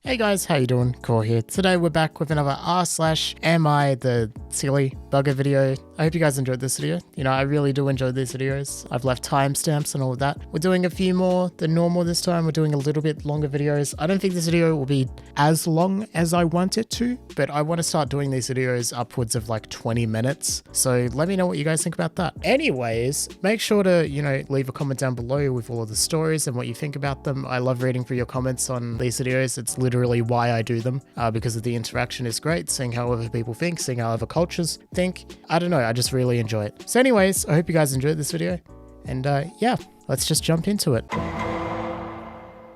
Hey guys, how you doing? Core here. Today we're back with another r/am I the silly bugger video. I hope you guys enjoyed this video. I really do enjoy these videos. I've left timestamps and all of that. We're doing a few more than normal this time. We're doing a little bit longer videos. I don't think this video will be as long as I want it to, but I want to start doing these videos upwards of like 20 minutes. So let me know what you guys think about that. Anyways, make sure to, leave a comment down below with all of the stories and what you think about them. I love reading through your comments on these videos. It's literally why I do them, because of the interaction is great, seeing how other people think, seeing how other cultures think. I don't know, I just really enjoy it. So anyways, I hope you guys enjoyed this video, and yeah, let's just jump into it.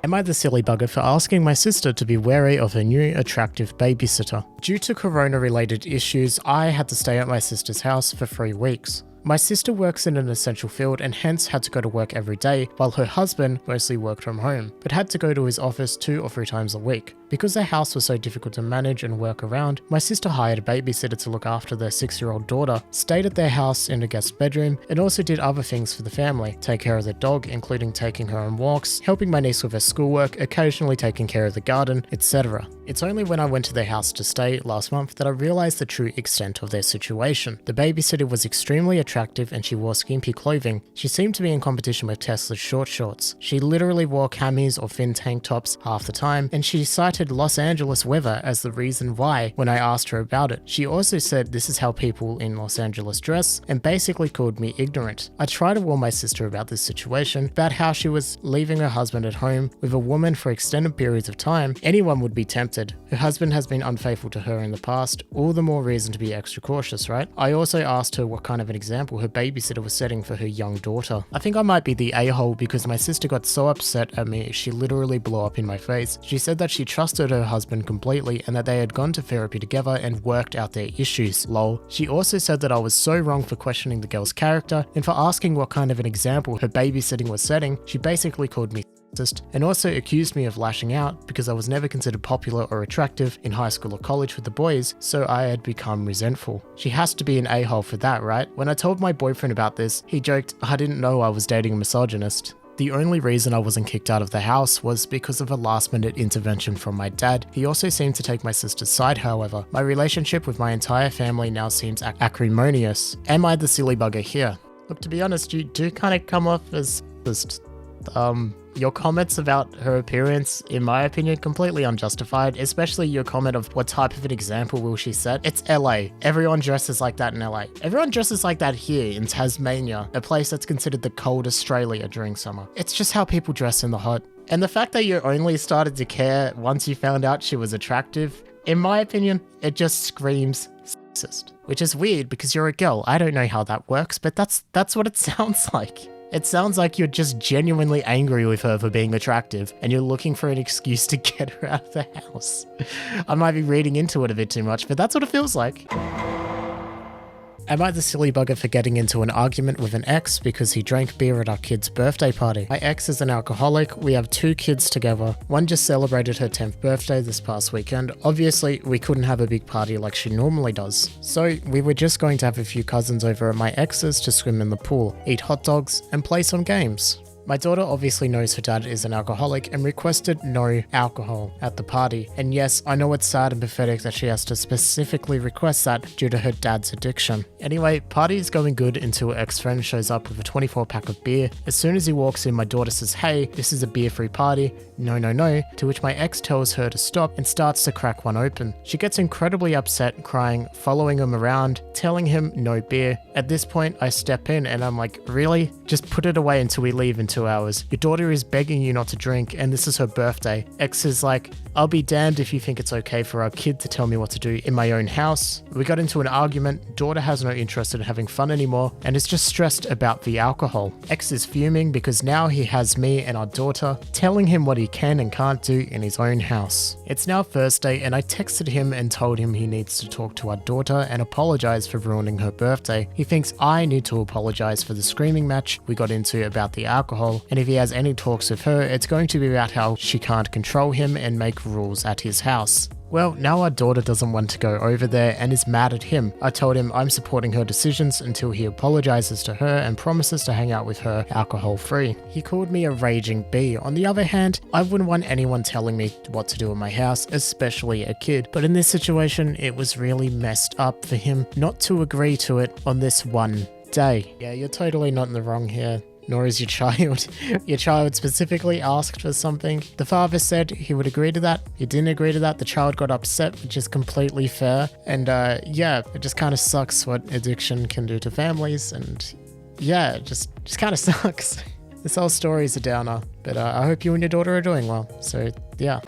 Am I the silly bugger for asking my sister to be wary of her new attractive babysitter? Due to corona-related issues, I had to stay at my sister's house for 3 weeks. My sister works in an essential field and hence had to go to work every day, while her husband mostly worked from home, but had to go to his office 2 or 3 times a week. Because their house was so difficult to manage and work around, my sister hired a babysitter to look after their 6-year-old daughter, stayed at their house in a guest bedroom, and also did other things for the family, take care of the dog, including taking her on walks, helping my niece with her schoolwork, occasionally taking care of the garden, etc. It's only when I went to their house to stay last month that I realized the true extent of their situation. The babysitter was extremely attractive and she wore skimpy clothing. She seemed to be in competition with Tesla's short shorts. She literally wore camis or thin tank tops half the time, and she cited Los Angeles weather as the reason why when I asked her about it. She also said this is how people in Los Angeles dress, and basically called me ignorant. I tried to warn my sister about this situation, about how she was leaving her husband at home with a woman for extended periods of time. Anyone would be tempted. Her husband has been unfaithful to her in the past, all the more reason to be extra cautious, right? I also asked her what kind of an example her babysitter was setting for her young daughter. I think I might be the a-hole because my sister got so upset at me she literally blew up in my face. She said that she trusted her husband completely and that they had gone to therapy together and worked out their issues, lol. She also said that I was so wrong for questioning the girl's character, and for asking what kind of an example her babysitting was setting. She basically called me and also accused me of lashing out because I was never considered popular or attractive in high school or college with the boys, so I had become resentful. She has to be an a-hole for that, right? When I told my boyfriend about this, he joked I didn't know I was dating a misogynist. The only reason I wasn't kicked out of the house was because of a last-minute intervention from my dad. He also seemed to take my sister's side, however. My relationship with my entire family now seems acrimonious. Am I the silly bugger here? Look, to be honest, you do kind of come off as just, your comments about her appearance, in my opinion, completely unjustified, especially your comment of what type of an example will she set. It's LA. Everyone dresses like that in LA. Everyone dresses like that here in Tasmania, a place that's considered the cold Australia during summer. It's just how people dress in the hot. And the fact that you only started to care once you found out she was attractive, in my opinion, it just screams sexist. Which is weird because you're a girl. I don't know how that works, but that's what it sounds like. It sounds like you're just genuinely angry with her for being attractive, and you're looking for an excuse to get her out of the house. I might be reading into it a bit too much, but that's what it feels like. Am I the silly bugger for getting into an argument with an ex because he drank beer at our kid's birthday party? My ex is an alcoholic. We have 2 kids together. One just celebrated her 10th birthday this past weekend. Obviously, we couldn't have a big party like she normally does. So we were just going to have a few cousins over at my ex's to swim in the pool, eat hot dogs, and play some games. My daughter obviously knows her dad is an alcoholic and requested no alcohol at the party. And yes, I know it's sad and pathetic that she has to specifically request that due to her dad's addiction. Anyway, party is going good until her ex-friend shows up with a 24-pack of beer. As soon as he walks in, my daughter says, "Hey, this is a beer-free party." No, no, no, to which my ex tells her to stop and starts to crack one open. She gets incredibly upset, crying, following him around, telling him no beer. At this point, I step in and I'm like, really? Just put it away until we leave in 2 hours. Your daughter is begging you not to drink and this is her birthday. Ex is like, I'll be damned if you think it's okay for our kid to tell me what to do in my own house. We got into an argument. Daughter has no interest in having fun anymore and is just stressed about the alcohol. Ex is fuming because now he has me and our daughter, telling him what he can and can't do in his own house. It's now Thursday and I texted him and told him he needs to talk to our daughter and apologize for ruining her birthday. He thinks I need to apologize for the screaming match we got into about the alcohol, and if he has any talks with her, it's going to be about how she can't control him and make rules at his house. Well, now our daughter doesn't want to go over there and is mad at him. I told him I'm supporting her decisions until he apologizes to her and promises to hang out with her alcohol-free. He called me a raging bee. On the other hand, I wouldn't want anyone telling me what to do in my house, especially a kid. But in this situation, it was really messed up for him not to agree to it on this one day. Yeah, you're totally not in the wrong here. Nor is your child. Your child specifically asked for something. The father said he would agree to that. He didn't agree to that. The child got upset, which is completely fair. And yeah, it just kind of sucks what addiction can do to families. And yeah, it just kind of sucks. This whole story is a downer, but I hope you and your daughter are doing well. So yeah.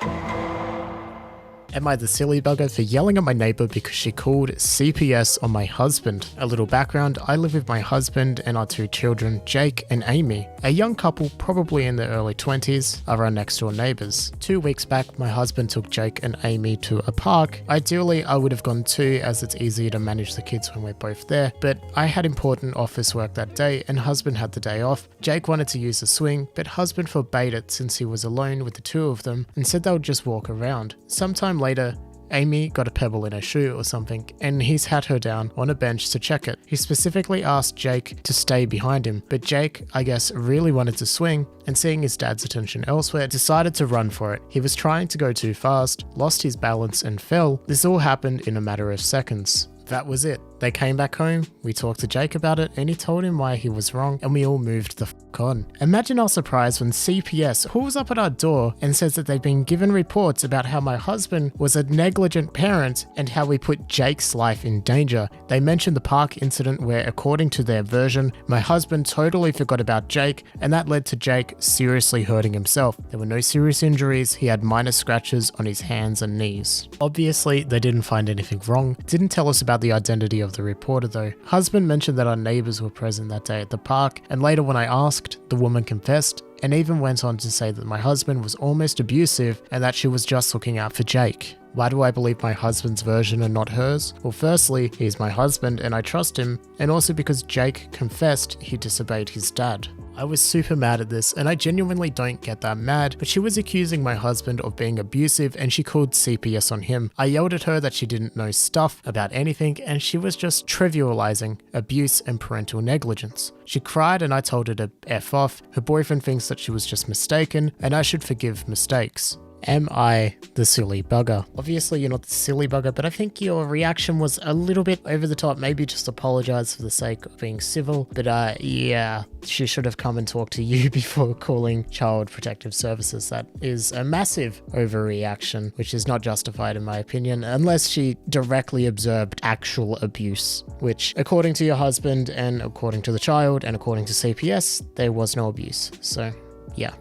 Am I the silly bugger for yelling at my neighbor because she called CPS on my husband? A little background, I live with my husband and our 2 children, Jake and Amy. A young couple, probably in their early 20s, are our next door neighbors. 2 weeks back, my husband took Jake and Amy to a park. Ideally, I would have gone too, as it's easier to manage the kids when we're both there, but I had important office work that day and husband had the day off. Jake wanted to use the swing, but husband forbade it since he was alone with the 2 of them and said they would just walk around. Sometime later, Amy got a pebble in her shoe or something, and he sat her down on a bench to check it. He specifically asked Jake to stay behind him, but Jake, I guess, really wanted to swing, and seeing his dad's attention elsewhere, decided to run for it. He was trying to go too fast, lost his balance and fell. This all happened in a matter of seconds. That was it. They came back home, we talked to Jake about it, and he told him why he was wrong, and we all moved the f*** on. Imagine our surprise when CPS pulls up at our door and says that they've been given reports about how my husband was a negligent parent and how we put Jake's life in danger. They mentioned the park incident where, according to their version, my husband totally forgot about Jake, and that led to Jake seriously hurting himself. There were no serious injuries, he had minor scratches on his hands and knees. Obviously, they didn't find anything wrong, didn't tell us about the identity of the reporter though. Husband mentioned that our neighbors were present that day at the park, and later when I asked, the woman confessed and even went on to say that my husband was almost abusive and that she was just looking out for Jake. Why do I believe my husband's version and not hers? Well, firstly, he's my husband and I trust him, and also because Jake confessed he disobeyed his dad. I was super mad at this, and I genuinely don't get that mad, but she was accusing my husband of being abusive and she called CPS on him. I yelled at her that she didn't know stuff about anything and she was just trivializing abuse and parental negligence. She cried and I told her to F off. Her boyfriend thinks that she was just mistaken and I should forgive mistakes. Am I the silly bugger? Obviously you're not the silly bugger, but I think your reaction was a little bit over the top. Maybe just apologize for the sake of being civil, but yeah, she should have come and talked to you before calling Child Protective Services. That is a massive overreaction, which is not justified in my opinion, unless she directly observed actual abuse, which according to your husband and according to the child and according to CPS, there was no abuse. So yeah.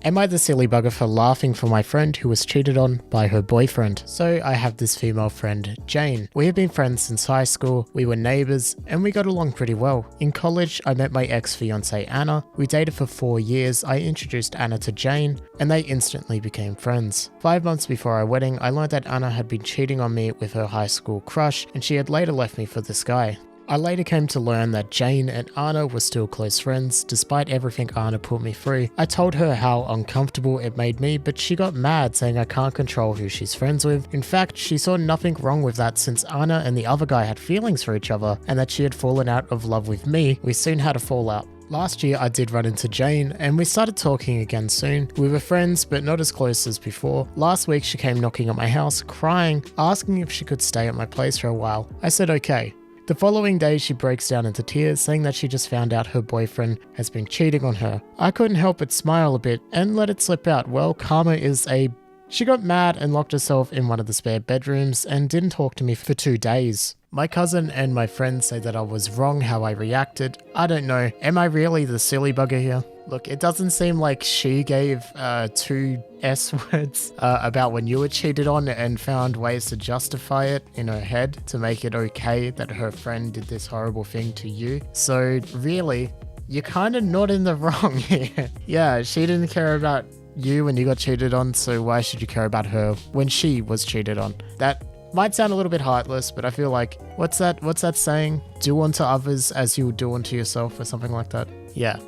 Am I the silly bugger for laughing for my friend who was cheated on by her boyfriend? So I have this female friend, Jane. We have been friends since high school, we were neighbors, and we got along pretty well. In college, I met my ex-fiancée Anna. We dated for 4 years, I introduced Anna to Jane, and they instantly became friends. 5 months before our wedding, I learned that Anna had been cheating on me with her high school crush, and she had later left me for this guy. I later came to learn that Jane and Anna were still close friends, despite everything Anna put me through. I told her how uncomfortable it made me, but she got mad saying I can't control who she's friends with. In fact, she saw nothing wrong with that since Anna and the other guy had feelings for each other, and that she had fallen out of love with me. We soon had a fallout. Last year I did run into Jane and we started talking again soon. We were friends but not as close as before. Last week she came knocking at my house, crying, asking if she could stay at my place for a while. I said okay. The following day, she breaks down into tears, saying that she just found out her boyfriend has been cheating on her. I couldn't help but smile a bit and let it slip out. Well, karma is a... She got mad and locked herself in one of the spare bedrooms and didn't talk to me for 2 days. My cousin and my friends say that I was wrong how I reacted. I don't know. Am I really the silly bugger here? Look, it doesn't seem like she gave 2 S words about when you were cheated on and found ways to justify it in her head to make it okay that her friend did this horrible thing to you. So really, you're kind of not in the wrong here. Yeah, she didn't care about you when you got cheated on, so why should you care about her when she was cheated on? That might sound a little bit heartless, but I feel like, what's that saying? Do unto others as you would do unto yourself or something like that. Yeah.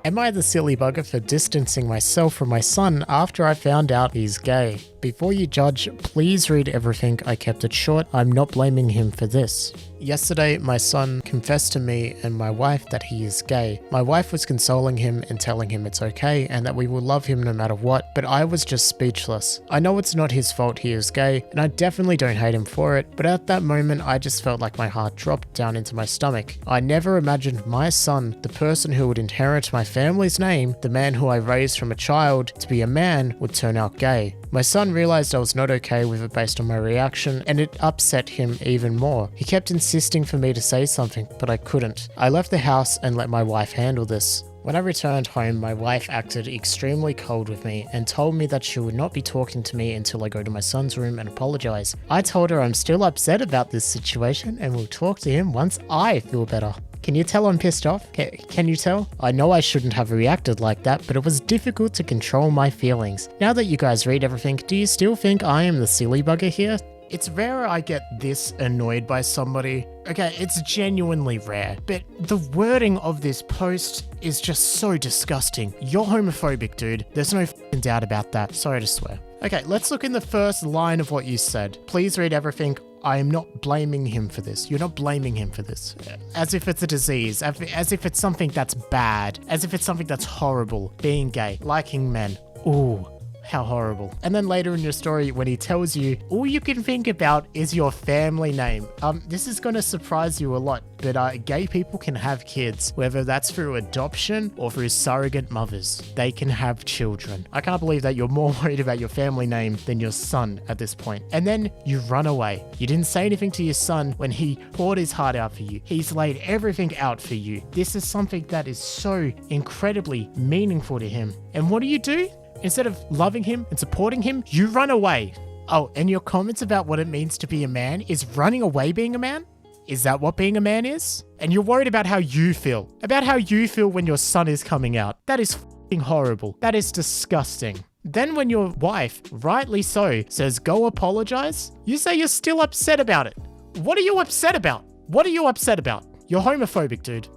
Am I the silly bugger for distancing myself from my son after I found out he's gay? Before you judge, please read everything. I kept it short. I'm not blaming him for this. Yesterday, my son confessed to me and my wife that he is gay. My wife was consoling him and telling him it's okay and that we will love him no matter what, but I was just speechless. I know it's not his fault he is gay, and I definitely don't hate him for it, but at that moment, I just felt like my heart dropped down into my stomach. I never imagined my son, the person who would inherit my family's name, the man who I raised from a child to be a man, would turn out gay. My son realized I was not okay with it based on my reaction, and it upset him even more. He kept insisting for me to say something, but I couldn't. I left the house and let my wife handle this. When I returned home, my wife acted extremely cold with me and told me that she would not be talking to me until I go to my son's room and apologize. I told her I'm still upset about this situation and will talk to him once I feel better. Can you tell I'm pissed off? Can you tell? I know I shouldn't have reacted like that, but it was difficult to control my feelings. Now that you guys read everything, do you still think I am the silly bugger here? It's rare I get this annoyed by somebody. Okay, it's genuinely rare, but the wording of this post is just so disgusting. You're homophobic, dude. There's no f***ing doubt about that. Sorry to swear. Okay, let's look in the first line of what you said. Please read everything. I am not blaming him for this. You're not blaming him for this. As if it's a disease, as if it's something that's bad, as if it's something that's horrible. Being gay, liking men. Ooh. How horrible. And then later in your story, when he tells you, all you can think about is your family name. This is going to surprise you a lot, but gay people can have kids, whether that's through adoption or through surrogate mothers. They can have children. I can't believe that you're more worried about your family name than your son at this point. And then you run away. You didn't say anything to your son when he poured his heart out for you. He's laid everything out for you. This is something that is so incredibly meaningful to him. And what do? Instead of loving him and supporting him, you run away. Oh, and your comments about what it means to be a man is running away being a man? Is that what being a man is? And you're worried about how you feel. About how you feel when your son is coming out. That is f***ing horrible. That is disgusting. Then when your wife, rightly so, says go apologize, you say you're still upset about it. What are you upset about? What are you upset about? You're homophobic, dude.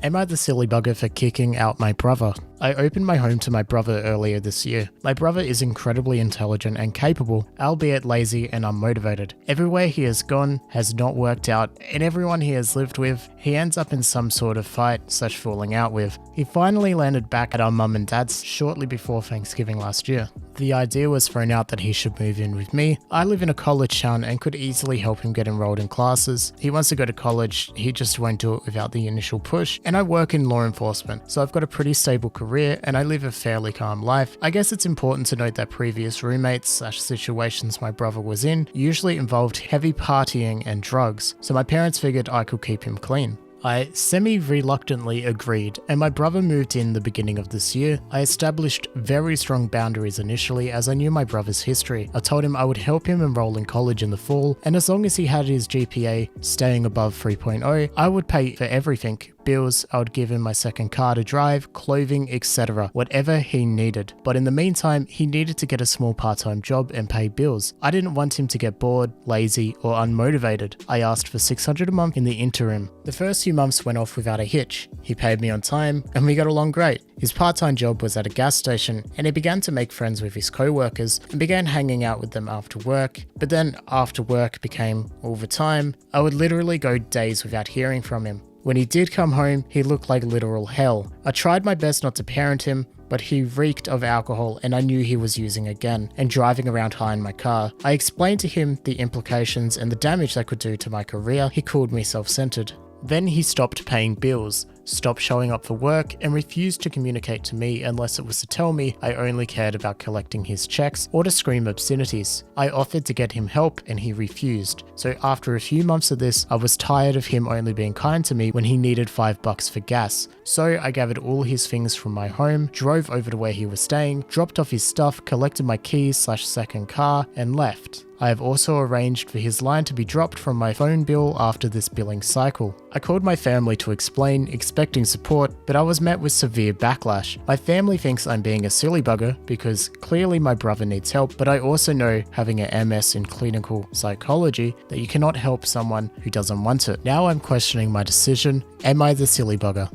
Am I the silly bugger for kicking out my brother? I opened my home to my brother earlier this year. My brother is incredibly intelligent and capable, albeit lazy and unmotivated. Everywhere he has gone has not worked out, and everyone he has lived with, he ends up in some sort of fight/falling out with. He finally landed back at our mum and dad's shortly before Thanksgiving last year. The idea was thrown out that he should move in with me. I live in a college town and could easily help him get enrolled in classes. He wants to go to college, he just won't do it without the initial push, and I work in law enforcement, so I've got a pretty stable career and I live a fairly calm life. I guess it's important to note that previous roommates/situations my brother was in usually involved heavy partying and drugs, so my parents figured I could keep him clean. I semi-reluctantly agreed, and my brother moved in the beginning of this year. I established very strong boundaries initially as I knew my brother's history. I told him I would help him enroll in college in the fall, and as long as he had his GPA staying above 3.0, I would pay for everything. Bills, I would give him my second car to drive, clothing, etc., whatever he needed. But in the meantime, he needed to get a small part-time job and pay bills. I didn't want him to get bored, lazy, or unmotivated. I asked for $600 a month in the interim. The first few months went off without a hitch. He paid me on time, and we got along great. His part-time job was at a gas station, and he began to make friends with his co-workers and began hanging out with them after work. But then after work became all the time, I would literally go days without hearing from him. When he did come home, he looked like literal hell. I tried my best not to parent him, but he reeked of alcohol and I knew he was using again and driving around high in my car. I explained to him the implications and the damage that could do to my career. He called me self-centered. Then he stopped paying bills, stopped showing up for work, and refused to communicate to me unless it was to tell me I only cared about collecting his checks or to scream obscenities. I offered to get him help and he refused. So after a few months of this, I was tired of him only being kind to me when he needed $5 for gas. So I gathered all his things from my home, drove over to where he was staying, dropped off his stuff, collected my keys/second car, and left. I have also arranged for his line to be dropped from my phone bill after this billing cycle. I called my family to explain, expecting support, but I was met with severe backlash. My family thinks I'm being a silly bugger because clearly my brother needs help, but I also know, having an MS in clinical psychology, that you cannot help someone who doesn't want it. Now I'm questioning my decision. Am I the silly bugger?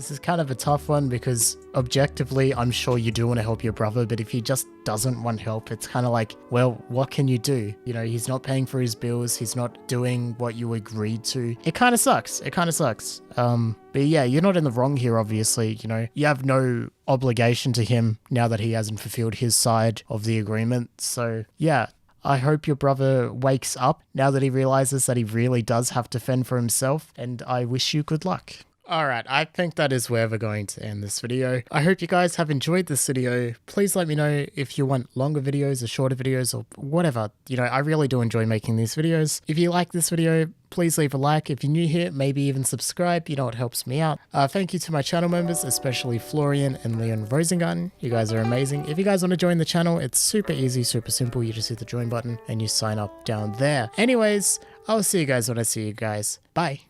This is kind of a tough one because objectively, I'm sure you do want to help your brother, but if he just doesn't want help, it's kind of like, well, what can you do? You know, he's not paying for his bills. He's not doing what you agreed to. It kind of sucks. It kind of sucks. But yeah, you're not in the wrong here, obviously. You know, you have no obligation to him now that he hasn't fulfilled his side of the agreement. So yeah, I hope your brother wakes up now that he realizes that he really does have to fend for himself, and I wish you good luck. Alright, I think that is where we're going to end this video. I hope you guys have enjoyed this video. Please let me know if you want longer videos or shorter videos or whatever. You know, I really do enjoy making these videos. If you like this video, please leave a like. If you're new here, maybe even subscribe. You know, it helps me out. Thank you to my channel members, especially Florian and Leon Rosengarten. You guys are amazing. If you guys want to join the channel, it's super easy, super simple. You just hit the join button and you sign up down there. Anyways, I'll see you guys when I see you guys. Bye.